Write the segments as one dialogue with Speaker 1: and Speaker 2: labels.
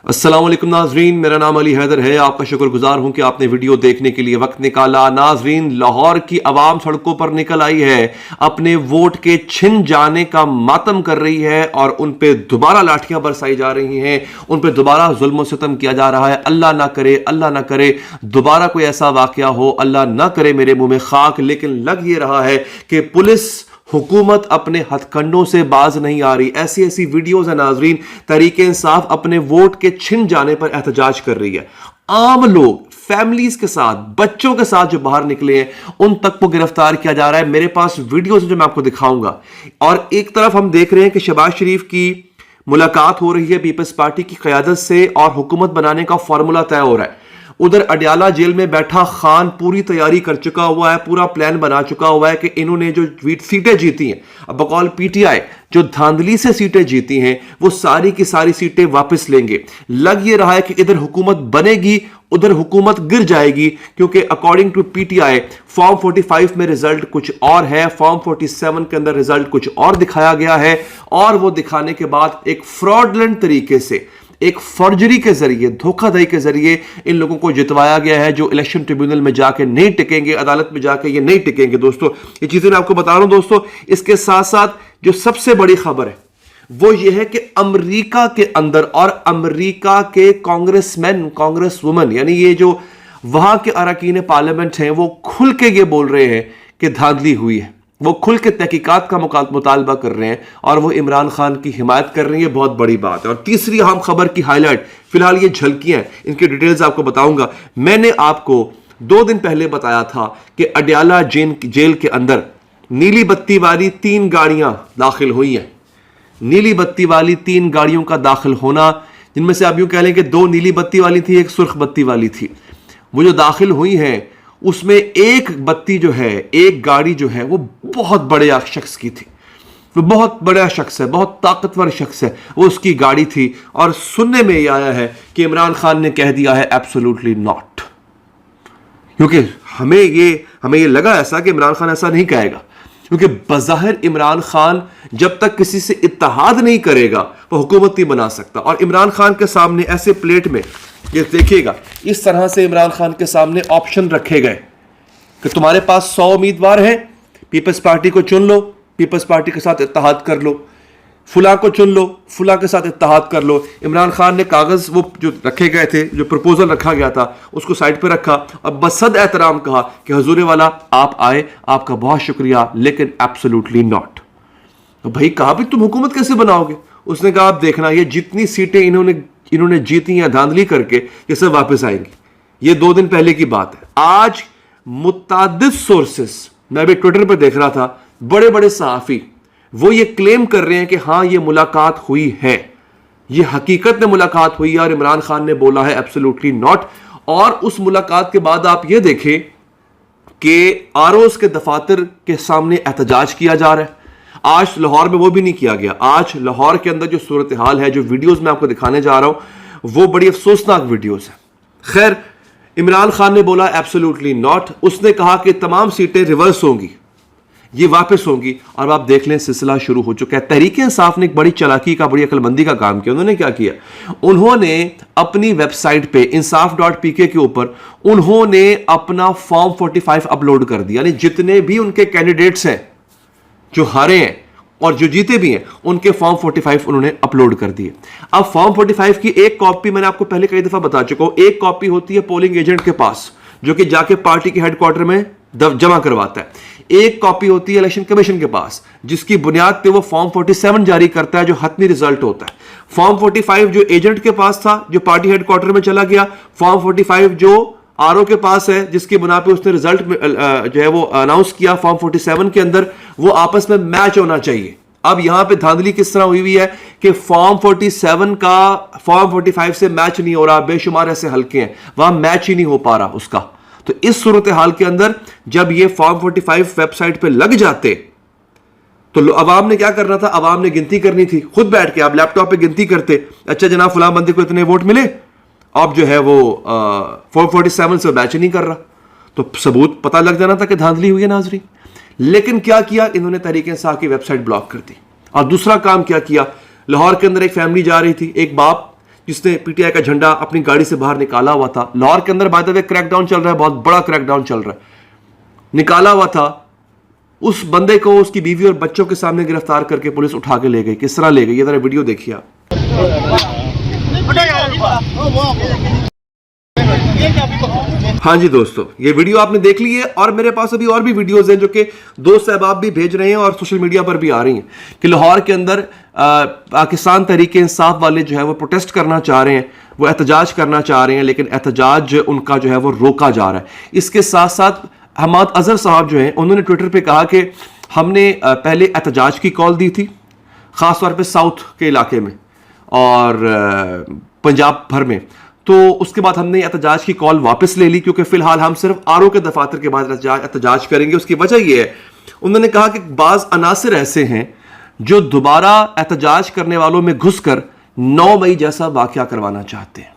Speaker 1: अस्सलाम वालेकुम नाजरीन, मेरा नाम अली हैदर है। आपका शुक्रगुजार हूं कि आपने वीडियो देखने के लिए वक्त निकाला। नाजरीन, लाहौर की आवाम सड़कों पर निकल आई है, अपने वोट के छिन जाने का मातम कर रही है और उन पे दोबारा लाठियां बरसाई जा रही हैं, उन पे दोबारा जुल्म सितम किया जा रहा है। अल्लाह ना करे, अल्लाह ना करे दोबारा कोई ऐसा वाकया हो, अल्लाह ना करे मेरे मुंह में खाक। लेकिन लग ये रहा है कि पुलिस हुकूमत अपने हथकंडों से बाज नहीं आ रही। ऐसी ऐसी वीडियोस है नाजरीन, तहरीक इंसाफ अपने वोट के छिन जाने पर एहतजाज कर रही है। आम लोग फैमिलीज के साथ, बच्चों के साथ जो बाहर निकले हैं, उन तक को गिरफ्तार किया जा रहा है। मेरे पास वीडियोस जो मैं आपको दिखाऊंगा। और एक तरफ हम देख रहे हैं कि शहबाज शरीफ की मुलाकात हो रही है पीपल्स पार्टी की क़यादत से और हुकूमत बनाने का फॉर्मूला तय हो रहा है। उधर अडयाला जेल में बैठा खान पूरी तैयारी कर चुका हुआ है, पूरा प्लान बना चुका हुआ है कि इन्होंने जो सीटें जीती हैं, अब बकौल पीटीआई जो धांधली से सीटें जीती हैं, वो सारी की सारी सीटें वापस लेंगे। लग ये रहा है कि इधर हुकूमत बनेगी, उधर हुकूमत गिर जाएगी, क्योंकि अकॉर्डिंग टू पीटीआई फॉर्म 45 में रिजल्ट कुछ और है, फॉर्म 47 के अंदर रिजल्ट कुछ और दिखाया गया है। और वो दिखाने के बाद एक फ्रॉडलेंट तरीके से, एक फर्जरी के जरिए, धोखाधड़ी के जरिए इन लोगों को जितवाया गया है, जो इलेक्शन ट्रिब्यूनल में जाके नहीं टिकेंगे, अदालत में जाके ये नहीं टिकेंगे। दोस्तों, ये चीजें मैं आपको बता रहा हूं। दोस्तों, इसके साथ साथ जो सबसे बड़ी खबर है वो ये है कि अमेरिका के अंदर और अमेरिका के कांग्रेसमैन, कांग्रेस वुमन, यानी ये जो वहां के अरकान पार्लियामेंट हैं, वो खुल के ये बोल रहे हैं कि धांधली हुई है। वो खुल के तहकीकात का मुतालबा कर रहे हैं और वो इमरान खान की हिमायत कर रही है। बहुत बड़ी बात है। और तीसरी अहम खबर की हाईलाइट, फिलहाल ये झलकियां हैं, इनकी डिटेल्स आपको बताऊंगा। मैंने आपको 2 दिन पहले बताया था कि अडयाला जेल के अंदर नीली बत्ती वाली 3 गाड़ियां दाखिल हुई हैं। नीली बत्ती वाली 3 गाड़ियों का दाखिल होना, जिनमें से आप यूं कह लें कि 2 नीली बत्ती वाली थी, एक सुर्ख बत्ती वाली थी। वो जो दाखिल हुई हैं, उसमें एक बत्ती जो है, एक गाड़ी जो है, वो बहुत बड़े शख्स की थी। वो बहुत बड़ा शख्स है, बहुत ताकतवर शख्स है, वो उसकी गाड़ी थी। और सुनने में ये आया है कि इमरान खान ने कह दिया है एब्सोल्युटली नॉट, क्योंकि हमें ये लगा ऐसा कि इमरान खान ऐसा नहीं कहेगा, क्योंकि बज़ाहिर इमरान खान जब तक किसी से इत्तेहाद नहीं करेगा वो हुकूमत नहीं बना सकता। और इमरान खान के सामने ऐसे प्लेट में, ये देखिएगा, इस तरह से इमरान खान के सामने ऑप्शन रखे गए कि तुम्हारे पास 100 उम्मीदवार हैं, पीपल्स पार्टी को चुन लो, पीपल्स पार्टी के साथ इत्तेहाद कर लो, फुला को चुन लो, फुला के साथ इत्तेहाद कर लो। इमरान खान ने कागज वो जो रखे गए थे, जो प्रपोजल रखा गया था, उसको साइड पे रखा और बसद एहतराम कहा कि हुजूर वाला आप आए, आपका बहुत शुक्रिया, लेकिन एब्सोल्युटली नॉट। तो भाई कहा भी तुम हुकूमत कैसे बनाओगे? उसने कहा आप देखना, ये जितनी सीटें इन्होंने जीती हैं धांधली करके, ये सब वापस आएंगी। ये 2 दिन पहले की बात है। आज मुतादिद सोर्सेस, मैं भी ट्विटर पर देख रहा था, बड़े बड़े सहाफी वो ये क्लेम कर रहे हैं कि हाँ ये मुलाकात हुई है, ये हकीकत में मुलाकात हुई है और इमरान खान ने बोला है एब्सोल्युटली नॉट। और उस मुलाकात के बाद आप ये देखें कि आरओज के दफातर के सामने एहतजाज किया जा रहा है। आज लाहौर में वो भी नहीं किया गया। आज लाहौर के अंदर जो सूरत हाल है, जो वीडियोस मैं आपको दिखाने जा रहा हूं, वो बड़ी अफसोसनाक वीडियोस है। खैर, इमरान खान ने बोला एब्सोल्युटली नॉट। उसने कहा कि तमाम सीटें रिवर्स होंगी, ये वापस होंगी। और आप देख लें, सिलसिला शुरू हो चुका है। तहरीक इंसाफ ने एक बड़ी चालाकी का, बड़ी अक्लमंदी का काम किया। उन्होंने क्या किया? उन्होंने अपनी वेबसाइट पे insaf.pk के ऊपर उन्होंने अपना फॉर्म 45 अपलोड कर दिया। यानी जितने भी उनके कैंडिडेट्स हैं जो हारे हैं और जो जीते भी हैं, उनके फॉर्म 45 उन्होंने अपलोड कर दिए। अब फॉर्म 45 की एक कॉपी मैंने आपको पहले कई दफा बता चुका हूं। एक कॉपी होती है पोलिंग एजेंट के पास, जो कि जाके पार्टी के हेडक्वार्टर में जमा करवाता है। एक कॉपी होती है इलेक्शन कमीशन के पास, जिसकी बुनियाद पे वो फॉर्म 47 जारी करता है, जो हतमी रिजल्ट होता है। फॉर्म 45 जो एजेंट के पास था, जो पार्टी हेडक्वार्टर में चला गया, फॉर्म 45 जो आरओ के पास है, जिसकी बुनियाद पे उसने रिजल्ट जो है वो अनाउंस किया फॉर्म 47 के अंदर, वो आपस में मैच होना चाहिए। अब यहां पे धांधली किस तरह हुई है कि फॉर्म 47 का फॉर्म 45 से मैच नहीं हो रहा, बेशुमार ऐसे हल्के हैं, वहां मैच ही नहीं हो पा रहा उसका। तो इस सूरत हाल के अंदर जब ये फॉर्म 45 वेबसाइट पे लग जाते, तो अवाम ने क्या करना था? अवाम ने गिनती करनी थी, खुद बैठ के आप लैपटॉप पे गिनती करते, अच्छा जनाब फलां बंदे को इतने वोट मिले, अब जो है वो फॉर्म 47 से मैच नहीं कर रहा, तो सबूत पता लग जाना था कि धांधली हुई है नाजरीन। लेकिन क्या किया इन्होंने? तहरीक इंसाफ की वेबसाइट ब्लॉक कर दी। और दूसरा काम क्या किया? लाहौर के अंदर एक फैमिली जा रही थी, एक बाप जिसने पीटीआई का झंडा अपनी गाड़ी से बाहर निकाला हुआ था। लाहौर के अंदर बाय द वे क्रैकडाउन चल रहा है, बहुत बड़ा क्रैकडाउन चल रहा है, निकाला हुआ था। उस बंदे को उसकी बीवी और बच्चों के सामने गिरफ्तार करके पुलिस उठा के ले गई। किस तरह ले गई, ये जरा वीडियो देखिए आप। हाँ जी दोस्तों, ये वीडियो आपने देख ली है और मेरे पास अभी और भी वीडियोस हैं जो कि दोस्त अहबाब भी भेज रहे हैं और सोशल मीडिया पर भी आ रही हैं कि लाहौर के अंदर पाकिस्तान तहरीक इंसाफ वाले जो है वो प्रोटेस्ट करना चाह रहे हैं, वो एहतजाज करना चाह रहे हैं, लेकिन एहतजाज उनका जो है वो रोका जा रहा है। इसके साथ साथ हमाद अजहर साहब जो हैं उन्होंने ट्विटर पर कहा कि हमने पहले एहतजाज की कॉल दी थी, ख़ासतौर पर साउथ के इलाके में और पंजाब भर में, तो उसके बाद हमने एहतजाज की कॉल वापस ले ली क्योंकि फिलहाल हम सिर्फ आरओ के दफातर के बाद एहतजाज करेंगे। उसकी वजह यह है, उन्होंने कहा कि बाज अनासिर ऐसे हैं जो दोबारा एहतजाज करने वालों में घुसकर 9 मई जैसा वाकया करवाना चाहते हैं।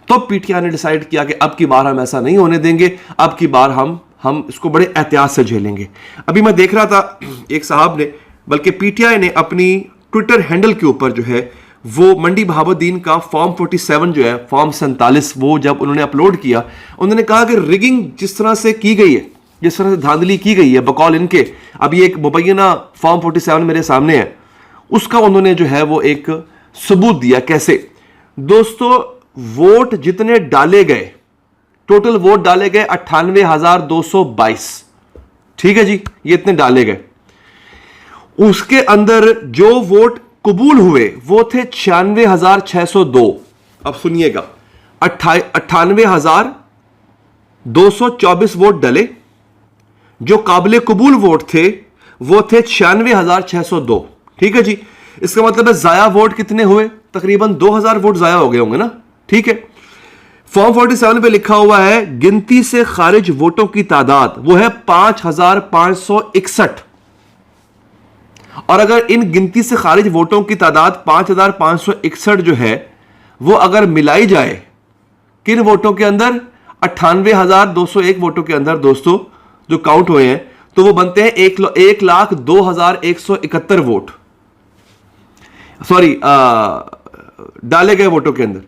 Speaker 1: तो पीटीआई ने डिसाइड किया कि अब की बार हम ऐसा नहीं होने देंगे, अब की बार हम इसको बड़े एहतियात से झेलेंगे। अभी मैं देख रहा था एक साहब ने, बल्कि पीटीआई ने अपनी ट्विटर हैंडल के ऊपर जो है वो मंडी बहाबुद्दीन का फॉर्म 47 जो है, फॉर्म 47, वो जब उन्होंने अपलोड किया, उन्होंने कहा कि रिगिंग जिस तरह से की गई है, जिस तरह से धांधली की गई है बकौल इनके, अभी एक मुबैना फॉर्म 47 मेरे सामने है, उसका उन्होंने जो है वो एक सबूत दिया। कैसे दोस्तों, वोट जितने डाले गए, टोटल वोट डाले गए 98,222, ठीक है जी, ये इतने डाले गए। उसके अंदर जो वोट कबूल हुए वो थे 96,602। अब सुनिएगा, 98,224 वोट डले, जो काबिल कबूल वोट थे वो थे 96,602, ठीक है जी। इसका मतलब है जाया वोट कितने हुए, तकरीबन 2,000 वोट जाया हो गए होंगे ना, ठीक है। फॉर्म 47 पे लिखा हुआ है गिनती से खारिज वोटों की तादाद वो है 5,561, और अगर इन गिनती से खारिज वोटों की तादाद 5,561 जो है वो अगर मिलाई जाए किन वोटों के अंदर, 98,201 वोटों के अंदर दोस्तों जो काउंट हुए हैं, तो वो बनते हैं 1,02,171 वोट, सॉरी डाले गए वोटों के अंदर।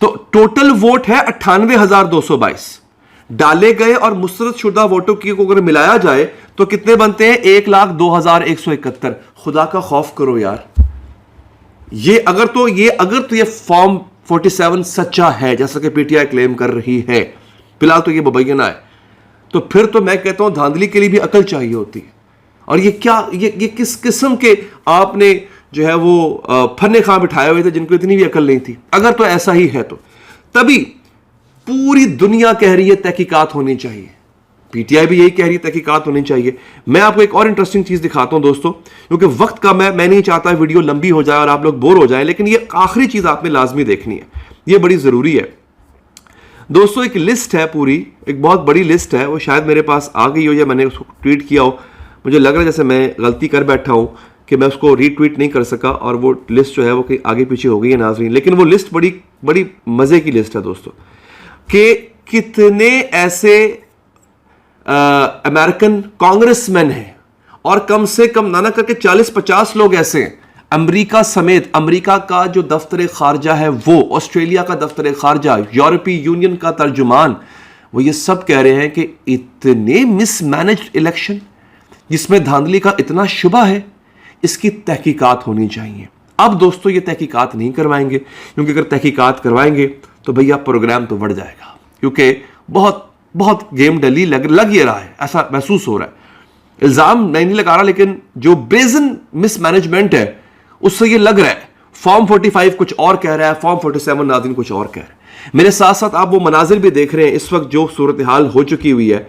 Speaker 1: तो टोटल वोट है 98,222, डाले गए और मुस्तरद शुदा वोटों की को अगर मिलाया जाए तो कितने बनते हैं, 1,02,171। खुदा का खौफ करो यार, ये अगर तो ये फॉर्म 47 सच्चा है जैसा कि पीटीआई क्लेम कर रही है, फिलहाल तो ये मुबैना है, तो फिर तो मैं कहता हूं धांधली के लिए भी अकल चाहिए होती है। और ये क्या, ये किस किस्म के आपने जो है वो फन्ने खां बिठाए हुए थे जिनको इतनी भी अकल नहीं थी। अगर तो ऐसा ही है तो तभी पूरी दुनिया कह रही है तहकीकात होनी चाहिए, पीटीआई भी यही कह रही है तहकीकात होनी चाहिए। मैं आपको एक और इंटरेस्टिंग चीज दिखाता हूं दोस्तों, क्योंकि वक्त का मैं नहीं चाहता वीडियो लंबी हो जाए और आप लोग बोर हो जाएं, लेकिन ये आखिरी चीज आपने लाजमी देखनी है, ये बड़ी जरूरी है दोस्तों। एक लिस्ट है पूरी, एक बहुत बड़ी लिस्ट है, वो शायद मेरे पास आ गई हो या मैंने उसको ट्वीट किया हो, मुझे लग रहा है जैसे मैं गलती कर बैठा हूं कि मैं उसको रीट्वीट नहीं कर सका और वो लिस्ट जो है वो कहीं आगे पीछे हो गई है नाज़रीन। लेकिन वो लिस्ट बड़ी बड़ी मजे की लिस्ट है दोस्तों, कि कितने ऐसे अमेरिकन कांग्रेसमैन हैं, और कम से कम ना करके 40-50 लोग ऐसे हैं, अमेरिका समेत, अमेरिका का जो दफ्तर खारजा है वो, ऑस्ट्रेलिया का दफ्तर खारजा, यूरोपीय यूनियन का तर्जुमान, वो ये सब कह रहे हैं कि इतने मिसमैनेज्ड इलेक्शन जिसमें धांधली का इतना शुबा है, इसकी तहकीकात होनी चाहिए। अब दोस्तों ये तहकीकात नहीं करवाएंगे, क्योंकि अगर तहकीकात करवाएंगे तो भैया प्रोग्राम तो बढ़ जाएगा, क्योंकि बहुत बहुत गेम डली लग ये रहा है, ऐसा महसूस हो रहा है। इल्जाम मैं नहीं लगा रहा, लेकिन जो ब्रेजन मिसमैनेजमेंट है उससे ये लग रहा है। फॉर्म 45 कुछ और कह रहा है, फॉर्म 47 नाज़रीन कुछ और कह रहा है। मेरे साथ साथ आप वो मनाजिर भी देख रहे हैं इस वक्त जो सूरत हाल हो चुकी हुई है।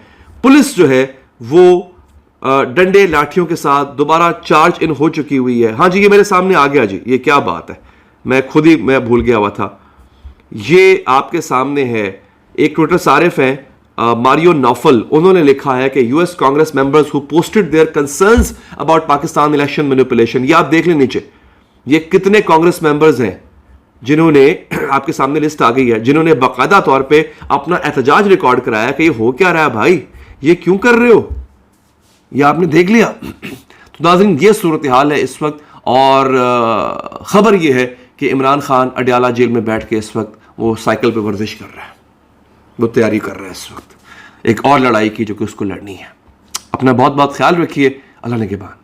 Speaker 1: पुलिस जो है वो डंडे लाठियों के साथ दोबारा चार्ज इन हो चुकी हुई है। हाँ जी, ये मेरे सामने आ गया जी, ये क्या बात है, मैं खुद ही भूल गया हुआ था। ये आपके सामने है, एक ट्विटर सारिफ हैं मारियो नौफल, उन्होंने लिखा है कि US Congress members who posted their concerns about Pakistan election manipulation. ये आप देख लें नीचे, ये कितने कांग्रेस मेंबर्स हैं जिन्होंने, आपके सामने लिस्ट आ गई है, जिन्होंने बाकायदा तौर पे अपना एहतजाज रिकॉर्ड कराया कि ये हो क्या रहा है भाई, ये क्यों कर रहे हो, ये आपने देख लिया। तो नाज़रीन ये सूरत हाल है इस वक्त, और खबर ये है कि इमरान खान अडयाला जेल में बैठ के इस वक्त वो साइकिल पे वर्जिश कर रहा है, वो तैयारी कर रहा है इस वक्त एक और लड़ाई की जो कि उसको लड़नी है। अपना बहुत बहुत ख्याल रखिए। अल्लाह ने के बाद।